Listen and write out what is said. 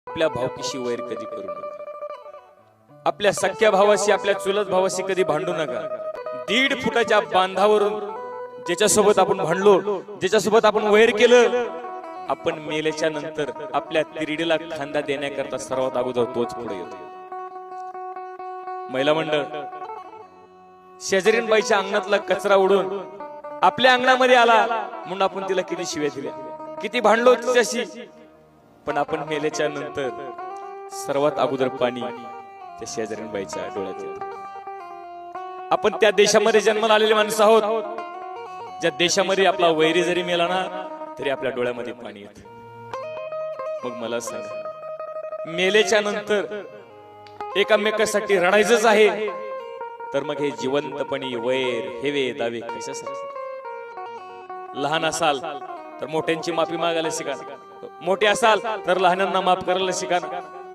आपल्या भावकीशी वैर कधी करू नका। आपल्या सख्या भावाशी आपल्या चुलत भावाशी कधी भांडू नका। 1.5 फुटाच्या बांधावरून ज्याच्यासोबत आपण भांडलो, ज्याच्यासोबत आपण वैर केलं, आपण मेल्याच्या नंतर आपल्या तिरडीला खांदा देण्याकरता सर्वात अगोदर तोच पुढे येतो। महिला मंडळ, शेजारीनबाईच्या अंगणातला कचरा उडून आपल्या अंगणामध्ये आला म्हणून आपण तिला किती शिव्या दिल्या, किती भांडलो तिच्याशी, पण आपण मेल्याच्या नंतर सर्वात अगोदर पाणी त्या शेजारीनबाईच्या डोळ्यात येतं। आपण त्या देशामध्ये जन्माला आलेले माणसं आहोत, ज्या देशामध्ये आपला वैरी जरी मेला ना तरी आपल्या डोळ्यामध्ये पाणी येतं। मग मला सांग, मेल्याच्या नंतर एकामेकासाठी रडायचंच आहे, तर मग हे जिवंतपणी वैर हेवे दावे कशासाठी? लहान असाल तर मोठ्यांची माफी मागायला शिका, मोठे असाल तर लहानांना माफ करायला शिका।